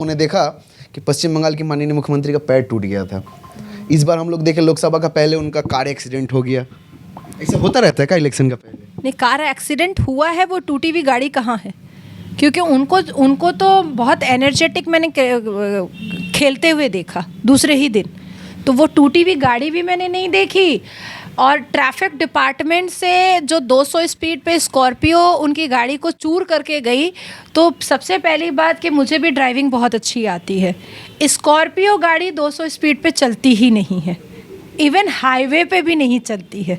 उन्होंने देखा कि पश्चिम बंगाल की माननीय मुख्यमंत्री का पैर टूट गया था। इस बार हम लोग देखे लोकसभा का पहले उनका कार एक्सीडेंट हो गया। ऐसा होता रहता है क्या इलेक्शन का पहले? नहीं, कार एक्सीडेंट हुआ है, वो टूटी हुई गाड़ी कहाँ है? क्योंकि उनको तो बहुत एनर्जेटिक मैंने खेलते हुए देखा दूसरे ही दिन, तो वो टूटी हुई गाड़ी भी मैंने नहीं देखी। और ट्रैफिक डिपार्टमेंट से जो 200 स्पीड पे स्कॉर्पियो उनकी गाड़ी को चूर करके गई, तो सबसे पहली बात कि मुझे भी ड्राइविंग बहुत अच्छी आती है। स्कॉर्पियो गाड़ी 200 स्पीड पे चलती ही नहीं है, इवन हाईवे पे भी नहीं चलती है।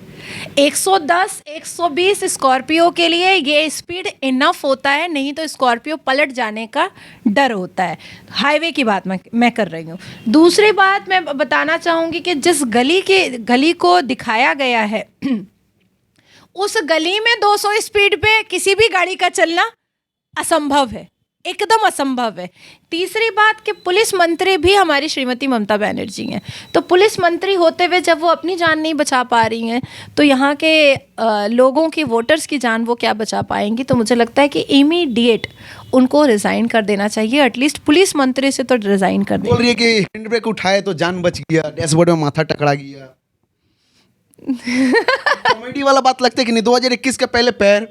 110 120 स्कॉर्पियो के लिए ये स्पीड इनफ होता है, नहीं तो स्कॉर्पियो पलट जाने का डर होता है। हाईवे की बात मैं कर रही हूँ। दूसरी बात मैं बताना चाहूँगी कि जिस गली को दिखाया गया है उस गली में 200 स्पीड पे किसी भी गाड़ी का चलना असंभव है, एकदम असंभव है। तीसरी बात कि पुलिस मंत्री भी हमारी श्रीमती ममता बनर्जी हैं, तो पुलिस मंत्री होते हुए जब वो अपनी जान नहीं बचा पा रही हैं, तो यहाँ के लोगों की, वोटर्स की जान वो क्या बचा पाएंगी? तो मुझे लगता है कि इमीडिएट उनको रिज़ाइन कर देना चाहिए, एटलीस्ट पुलिस मंत्री से तो रिज़ाइन कर देना। बोल रही है कि हैंड ब्रेक उठाए तो जान बच गया, डैशबोर्ड में माथा टकरा गया। कॉमेडी वाला बात लगता है कि नहीं? 2021 के पहले पैर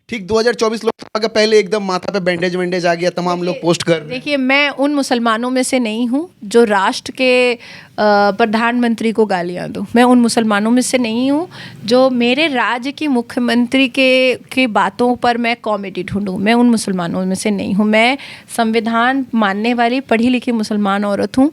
ठीक, 2024 लोकसभा का पहले एकदम माथा पे बैंडेज वैंडेज आ गया, तमाम लोग पोस्ट कर रहे हैं। देखिए, मैं उन मुसलमानों में से नहीं हूँ जो राष्ट्र के प्रधानमंत्री को गालियाँ दूँ। मैं उन मुसलमानों में से नहीं हूँ जो मेरे राज्य की मुख्यमंत्री के बातों पर मैं कॉमेडी ढूंढूँ। मैं उन मुसलमानों में से नहीं हूँ। मैं संविधान मानने वाली पढ़ी लिखी मुसलमान औरत हूँ,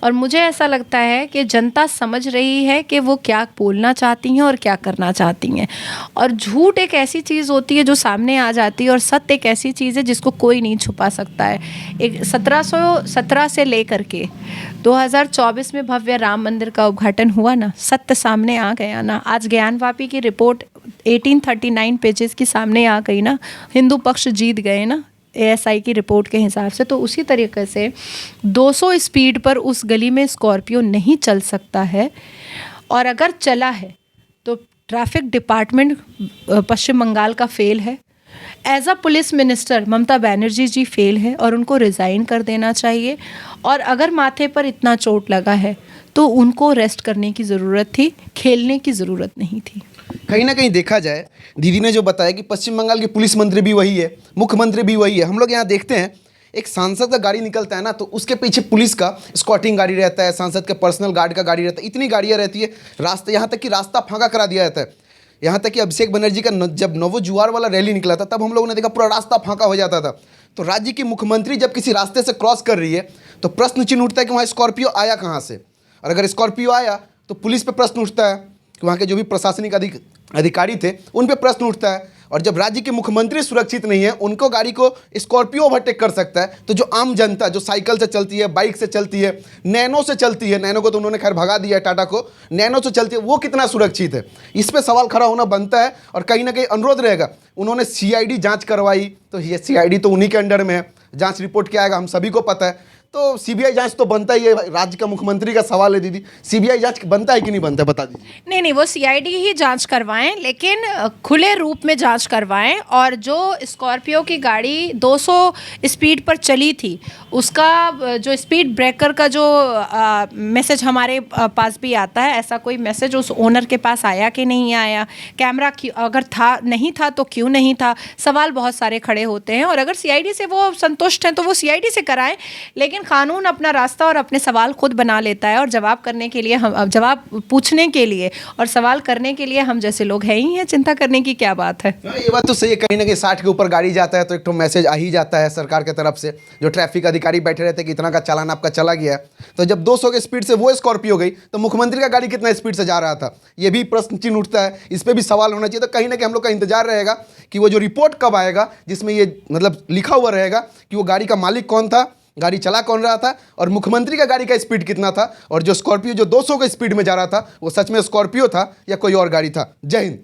और मुझे ऐसा लगता है कि जनता समझ रही है कि वो क्या बोलना चाहती हैं और क्या करना चाहती हैं। और झूठ एक ऐसी चीज़ होती है जो सामने आ जाती है, और सत्य एक ऐसी चीज़ है जिसको कोई नहीं छुपा सकता है। एक 1717 से लेकर के 2024 में भव्य राम मंदिर का उद्घाटन हुआ ना, सत्य सामने आ गया ना। आज ज्ञानवापी की रिपोर्ट 1839 पेजेस की सामने आ गई ना, हिंदू पक्ष जीत गए ना ASI की रिपोर्ट के हिसाब से। तो उसी तरीके से 200 स्पीड पर उस गली में स्कॉर्पियो नहीं चल सकता है, और अगर चला है तो ट्रैफिक डिपार्टमेंट पश्चिम बंगाल का फेल है। As a police minister Mamata Banerjee ji fail है, और उनको रिज़ाइन कर देना चाहिए। और अगर माथे पर इतना चोट लगा है तो उनको रेस्ट करने की ज़रूरत थी, खेलने की ज़रूरत नहीं थी। कहीं ना कहीं देखा जाए, दीदी ने जो बताया कि पश्चिम बंगाल के पुलिस मंत्री भी वही है, मुख्यमंत्री भी वही है। हम लोग यहाँ देखते हैं एक सांसद का गाड़ी निकलता है ना, तो उसके पीछे पुलिस का स्कॉटिंग गाड़ी रहता है, सांसद के पर्सनल गार्ड का गाड़ी रहता है, इतनी गाड़ियाँ रहती है। रास्ते, यहाँ तक कि रास्ता फांका करा दिया जाता है। यहाँ तक कि अभिषेक बनर्जी का जब नवो जुआर वाला रैली निकला था, तब हम लोगों ने देखा पूरा रास्ता फांका हो जाता था। तो राज्य की मुख्यमंत्री जब किसी रास्ते से क्रॉस कर रही है तो प्रश्न चिन्ह उठता है कि वहाँ स्कॉर्पियो आया कहाँ से, और अगर स्कॉर्पियो आया तो पुलिस पे प्रश्न उठता है कि वहाँ के जो भी प्रशासनिक अधिकारी थे उन पे प्रश्न उठता है। और जब राज्य के मुख्यमंत्री सुरक्षित नहीं है, उनको गाड़ी को स्कॉर्पियो ओवरटेक कर सकता है, तो जो आम जनता जो साइकिल से चलती है, बाइक से चलती है, नैनो से चलती है, नैनो को तो उन्होंने खैर भगा दिया है, टाटा को, नैनो से चलती है, वो कितना सुरक्षित है? इस पे सवाल खड़ा होना बनता है। और कहीं ना कहीं अनुरोध रहेगा, उन्होंने CID जाँच करवाई, तो ये CID तो उन्हीं के अंडर में है, जाँच रिपोर्ट क्या आएगा हम सभी को पता है। तो CBI जांच तो बनता ही है। राज्य का मुख्यमंत्री का सवाल है दीदी, CBI जांच बनता है कि नहीं बनता, बता दीजिए। नहीं, वो CID ही जांच करवाएं, लेकिन खुले रूप में जांच करवाएं। और जो स्कॉर्पियो की गाड़ी 200 स्पीड पर चली थी, उसका जो स्पीड ब्रेकर का जो मैसेज हमारे पास भी आता है, ऐसा कोई मैसेज उस ओनर के पास आया कि नहीं आया? कैमरा अगर था, नहीं था तो क्यों नहीं था? सवाल बहुत सारे खड़े होते हैं। और अगर CID से वो संतुष्ट हैं तो वो CID से कराएं, लेकिन कानून अपना रास्ता और अपने सवाल खुद बना लेता है। और जवाब करने के लिए हम, जवाब पूछने के लिए और सवाल करने के लिए हम जैसे लोग हैं ही हैं। चिंता करने की क्या बात है? ये बात तो सही है। कहीं ना कहीं 60 के ऊपर गाड़ी जाता है तो एक तो मैसेज आ ही जाता है सरकार की तरफ से। जो ट्रैफिक अधिकारी बैठे रहते हैं कि इतना का चालान आपका चला गया है, तो जब 200 की स्पीड से वो स्कॉर्पियो गई तो मुख्यमंत्री का गाड़ी कितना स्पीड से जा रहा था, ये भी प्रश्न चिन्ह उठता है। इस पर भी सवाल होना चाहिए। तो कहीं ना कहीं हम लोग का इंतजार रहेगा कि वो जो रिपोर्ट कब आएगा, जिसमें ये मतलब लिखा हुआ रहेगा कि वो गाड़ी का मालिक कौन था, गाड़ी चला कौन रहा था, और मुख्यमंत्री का गाड़ी का स्पीड कितना था, और जो स्कॉर्पियो जो 200 के स्पीड में जा रहा था वो सच में स्कॉर्पियो था या कोई और गाड़ी था। जय हिंद।